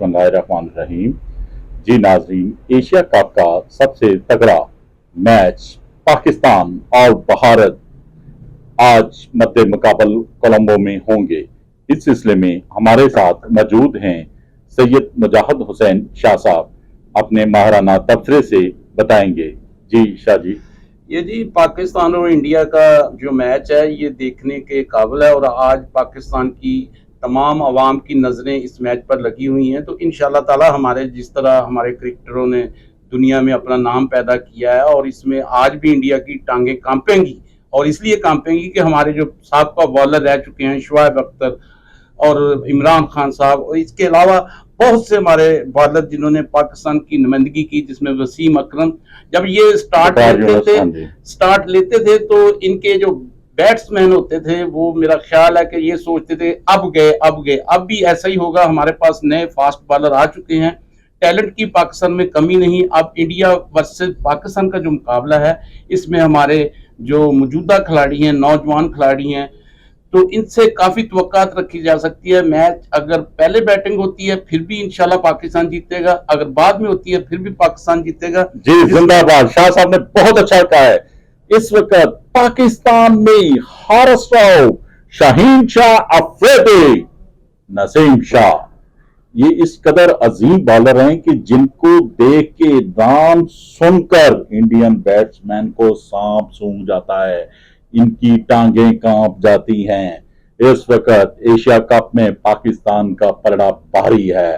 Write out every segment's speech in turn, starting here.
बिस्मिल्लाहिर्रहमानिर्रहीम। जी नाजरीन, Asia cup का सबसे तगड़ा मैच पाकिस्तान और भारत आज मद्दे मुकाबल कोलंबो में होंगे। इस सिलसिले में हमारे साथ मौजूद हैं सैयद मुजाहिद हुसैन शाह साहब, अपने माहराना तबसरे से बताएंगे। जी शाह जी। ये जी पाकिस्तान और इंडिया का जो मैच है ये देखने के काबिल है और आज पाकिस्तान की तमाम आवाम की नज़रें इस मैच पर लगी हुई हैं। तो इंशाल्लाह ताला हमारे जिस तरह हमारे क्रिकेटरों ने दुनिया में अपना नाम पैदा किया है और इसमें आज भी इंडिया की टांगें कांपेंगी, और इसलिए कांपेंगी कि हमारे जो साबका बॉलर रह चुके हैं शुआइब अख्तर और इमरान खान साहब, और इसके अलावा बहुत से हमारे बॉलर जिन्होंने पाकिस्तान की नुमाइंदगी की, जिसमें वसीम अकरम, जब ये स्टार्ट लेते थे तो इनके जो बैट्समैन होते थे वो मेरा ख्याल है कि ये सोचते थे अब गए। अब भी ऐसा ही होगा। हमारे पास नए फास्ट बॉलर आ चुके हैं, टैलेंट की पाकिस्तान में कमी नहीं। अब इंडिया वर्सेस पाकिस्तान का जो मुकाबला है इसमें हमारे जो मौजूदा खिलाड़ी हैं, नौजवान खिलाड़ी हैं, तो इनसे काफी तवक्कात रखी जा सकती है। मैच अगर पहले बैटिंग होती है फिर भी इंशाल्लाह पाकिस्तान जीतेगा, अगर बाद में होती है फिर भी पाकिस्तान जीतेगा। जी जिंदाबाद। शाह साहब ने बहुत अच्छा कहा है। इस वक्त पाकिस्तान में हारिस रऊफ, शाहीन शाह अफरीदी, नसीम शाह, ये इस कदर अजीम बॉलर हैं कि जिनको देख के नाम सुनकर इंडियन बैट्समैन को सांप सूंघ जाता है, इनकी टांगें कांप जाती हैं। इस वक्त एशिया कप में पाकिस्तान का पलड़ा भारी है।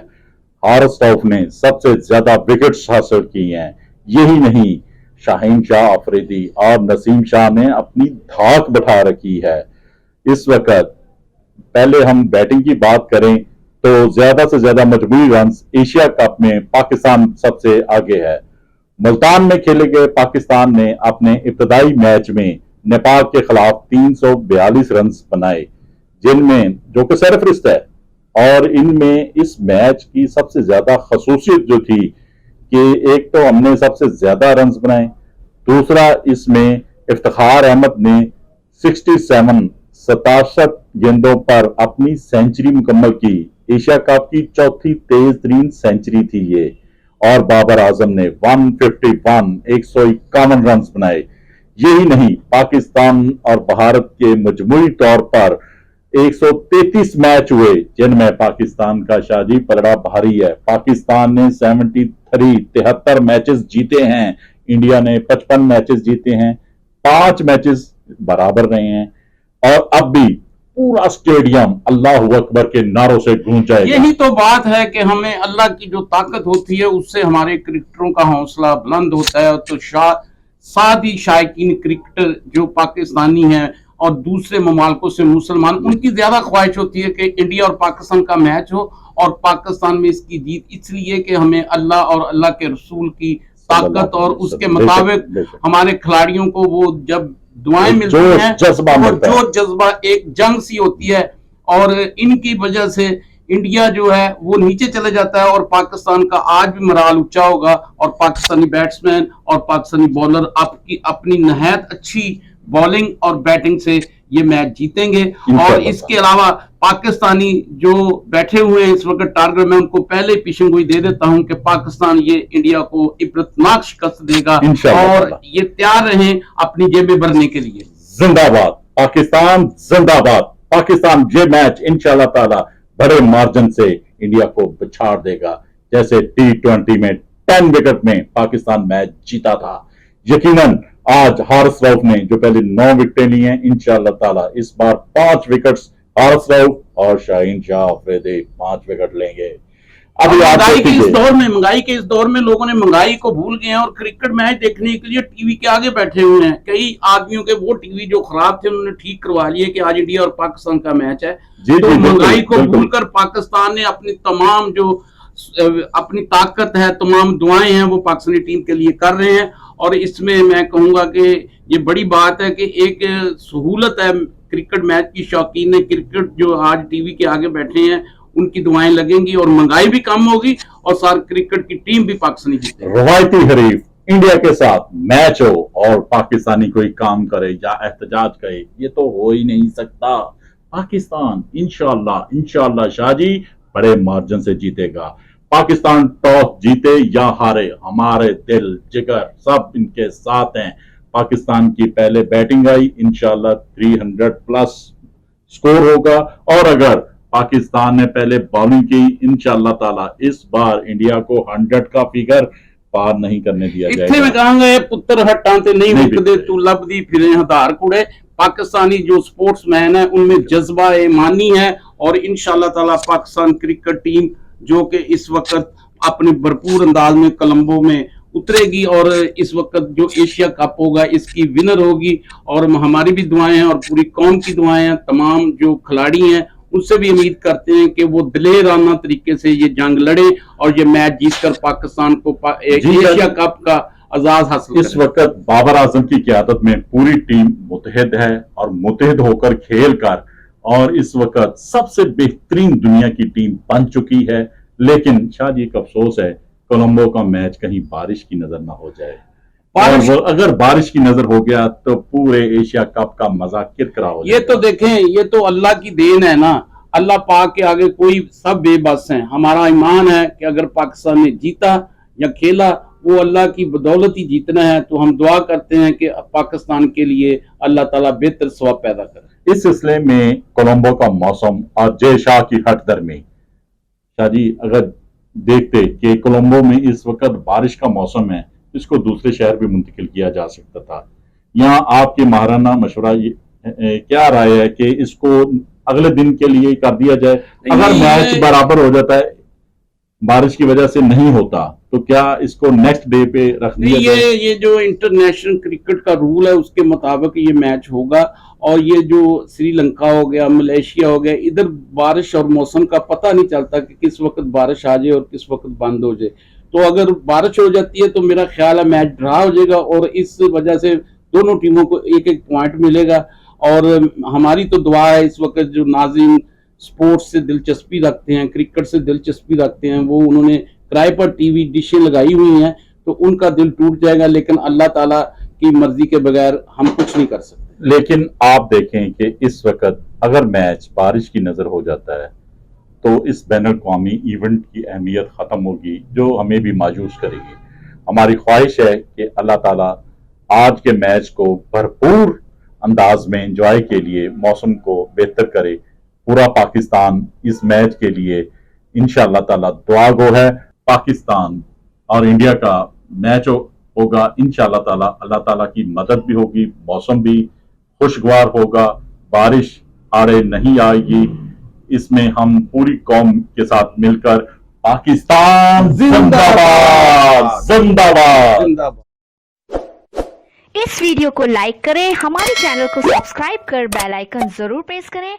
हारिस रऊफ ने सबसे ज्यादा विकेट्स हासिल की हैं। यही नहीं, शाहीन शाह अफरीदी और नसीम शाह ने अपनी धाक बैठा रखी है। इस वक्त पहले हम बैटिंग की बात करें तो ज्यादा से ज्यादा मजमूई रन एशिया कप में पाकिस्तान सबसे आगे है। मुल्तान में खेले गए पाकिस्तान ने अपने इब्तदाई मैच में नेपाल के खिलाफ 342 रन बनाए, जिनमें जो कि सरफरिस्त है। और इनमें इस मैच की सबसे ज्यादा खसूसियत जो थी कि एक तो हमने सबसे ज्यादा रन बनाए, दूसरा इसमें इफ्तिखार अहमद ने 67 गेंदों पर अपनी सेंचुरी मुकम्मल की। एशिया कप की चौथी तेज तरीन सेंचुरी थी ये। और बाबर आजम ने 151 रन बनाए। यही नहीं, पाकिस्तान और भारत के मजमूई तौर पर 133 मैच हुए, जिनमें पाकिस्तान का शादी पलड़ा भारी है। पाकिस्तान ने 73 मैचेस जीते हैं, इंडिया ने 55 मैचेस जीते हैं, 5 मैचेस बराबर रहे हैं। और अब भी पूरा स्टेडियम अल्लाह अकबर के नारों से गूंज जाएगा। यही तो बात है कि हमें अल्लाह की जो ताकत होती है उससे हमारे क्रिकेटरों का हौसला बुलंद होता है। तो सादी शायकीन क्रिकेटर जो पाकिस्तानी हैं और दूसरे ममालिकों से मुसलमान, उनकी ज्यादा ख्वाहिश होती है कि इंडिया और पाकिस्तान का मैच हो और पाकिस्तान में इसकी जीत, इसलिए कि हमें अल्लाह और अल्लाह के रसूल की ताकत और उसके मुताबिक हमारे खिलाड़ियों को वो जब दुआएं मिलती हैं और जो जज्बा एक जंग सी होती है, और इनकी वजह से इंडिया जो है वो नीचे चले जाता है और पाकिस्तान का आज भी मोराल ऊंचा होगा और पाकिस्तानी बैट्समैन और पाकिस्तानी बॉलर अपनी नहायत अच्छी बॉलिंग और बैटिंग से ये मैच जीतेंगे। और इसके अलावा पाकिस्तानी जो बैठे हुए हैं इस वक्त टारगेट, में उनको पहले पेशन गोई दे देता हूं कि पाकिस्तान ये इंडिया को इबरतनाक शिकस्त देगा और ये तैयार रहें अपनी जेबें भरने के लिए। जिंदाबाद पाकिस्तान, जिंदाबाद पाकिस्तान। ये मैच इंशाल्लाह ताला बड़े मार्जिन से इंडिया को बिछाड़ देगा, जैसे T20 में 10 विकेट में पाकिस्तान मैच जीता था। यकीनन आज हारिस रऊफ ने जो पहले 9 विकेटें ली हैं, इंशाल्लाह ताला इस बार 5 विकेट्स हारिस रऊफ और शाहीन शाह अफरीदी 5 विकेट लेंगे। अभी महंगाई के इस दौर में लोगों ने महंगाई को भूल गए हैं और क्रिकेट मैच देखने के लिए टीवी के आगे बैठे हुए हैं। कई आदमियों के वो टीवी जो खराब थे उन्होंने ठीक करवा लिए कि आज इंडिया और पाकिस्तान का मैच है। तो महंगाई को भूलकर पाकिस्तान ने अपनी तमाम जो अपनी ताकत है, तमाम दुआएं हैं वो पाकिस्तानी टीम के लिए कर रहे हैं। और इसमें मैं कहूंगा कि ये बड़ी बात है कि एक सहूलत है क्रिकेट मैच की। शौकीन ने क्रिकेट जो आज टीवी के आगे बैठे हैं उनकी दुआएं लगेंगी और महंगाई भी कम होगी और सारी क्रिकेट की टीम भी पाकिस्तानी जीतेगी। रवायती हरीफ इंडिया के साथ मैच हो और पाकिस्तानी कोई काम करे या एहतजाज करे, ये तो हो ही नहीं सकता। पाकिस्तान इंशाल्लाह शाह जी बड़े मार्जिन से जीतेगा। पाकिस्तान टॉस जीते या हारे, हमारे दिल जिगर सब इनके साथ हैं। पाकिस्तान की पहले बैटिंग आई, इंशाल्लाह 300 प्लस स्कोर होगा, और अगर पाकिस्तान ने पहले बॉलिंग की, इंशाल्लाह ताला इस बार इंडिया को 100 का फिगर पार नहीं करने दिया इतने जाएगा। में कहांगे पुत्र हट्टां ते नहीं नहीं मुकदे, तू लभदी फिरे हधार कुड़े। पाकिस्तानी जो स्पोर्ट्समैन है उनमें जज्बा ईमानी है, और इंशाल्लाह ताला पाकिस्तान क्रिकेट टीम जो कि इस वक्त अपने भरपूर अंदाज में कोलंबो में उतरेगी, और इस वक्त जो एशिया कप होगा इसकी विनर होगी। और हमारी भी दुआएं हैं और पूरी कौम की दुआएं हैं, तमाम जो खिलाड़ी हैं उनसे भी उम्मीद करते हैं कि वो दिलेराना तरीके से ये जंग लड़े और ये मैच जीतकर पाकिस्तान को एशिया कप का आजाद हासिल इस वक्त बाबर आजम की क़यादत में पूरी टीम मुतहद है, और मुतहद होकर खेल कर और इस वक्त सबसे बेहतरीन दुनिया की टीम बन चुकी है। लेकिन शायद एक अफसोस है, कोलंबो का मैच कहीं बारिश की नजर ना हो जाए, और अगर बारिश की नजर हो गया तो पूरे एशिया कप का मजा किरकिरा हो जाएगा। ये तो देखें, ये तो अल्लाह की देन है ना, अल्लाह पाक के आगे कोई सब बेबस हैं। हमारा ईमान है कि अगर पाकिस्तान ने जीता या खेला वो अल्लाह की बदौलत ही जीतना है, तो हम दुआ करते हैं कि पाकिस्तान के लिए अल्लाह ताला बेहतर सवाब पैदा करे। इस सिलसिले में कोलंबो का मौसम और जय शाह की हटदर में, शाह जी अगर देखते कि कोलंबो में इस वक्त बारिश का मौसम है, इसको दूसरे शहर भी मुंतकिल किया जा सकता था। यहाँ आपके माहराना मशवरा क्या राय है कि इसको अगले दिन के लिए कर दिया जाए? अगर मैच बराबर हो जाता है, बारिश की वजह से नहीं होता, तो क्या इसको नेक्स्ट डे पे रख दिया जाए? ये जो इंटरनेशनल क्रिकेट का रूल है उसके मुताबिक ये मैच होगा, और ये जो श्रीलंका हो गया, मलेशिया हो गया, इधर बारिश और मौसम का पता नहीं चलता कि किस वक्त बारिश आ जाए और किस वक्त बंद हो जाए। तो अगर बारिश हो जाती है तो मेरा ख्याल है मैच ड्रा हो जाएगा, और इस वजह से दोनों टीमों को एक एक पॉइंट मिलेगा। और हमारी तो दुआ है इस वक्त जो नाज़रीन स्पोर्ट्स से दिलचस्पी रखते हैं, क्रिकेट से दिलचस्पी रखते हैं, वो उन्होंने किराए पर टीवी डिशें लगाई हुई हैं, तो उनका दिल टूट जाएगा, लेकिन अल्लाह ताला की मर्जी के बगैर हम कुछ नहीं कर सकते। लेकिन आप देखें कि इस वक्त अगर मैच बारिश की नजर हो जाता है तो इस बैन अवी इवेंट की अहमियत खत्म होगी, जो हमें भी मायूस करेगी। हमारी ख्वाहिश है कि अल्लाह ताला आज के मैच को भरपूर अंदाज में एंजॉय के लिए मौसम को बेहतर करे। पूरा पाकिस्तान इस मैच के लिए इंशाअल्लाह ताला दुआ गो है। पाकिस्तान और इंडिया का मैच होगा इंशाअल्लाह ताला, अल्लाह ताला की मदद भी होगी, मौसम भी खुशगवार होगा, बारिश आड़े नहीं आएगी। इसमें हम पूरी कौम के साथ मिलकर पाकिस्तान जिंदाबाद जिंदाबाद। इस वीडियो को लाइक करें, हमारे चैनल को सब्सक्राइब कर बेल आइकन जरूर प्रेस करें।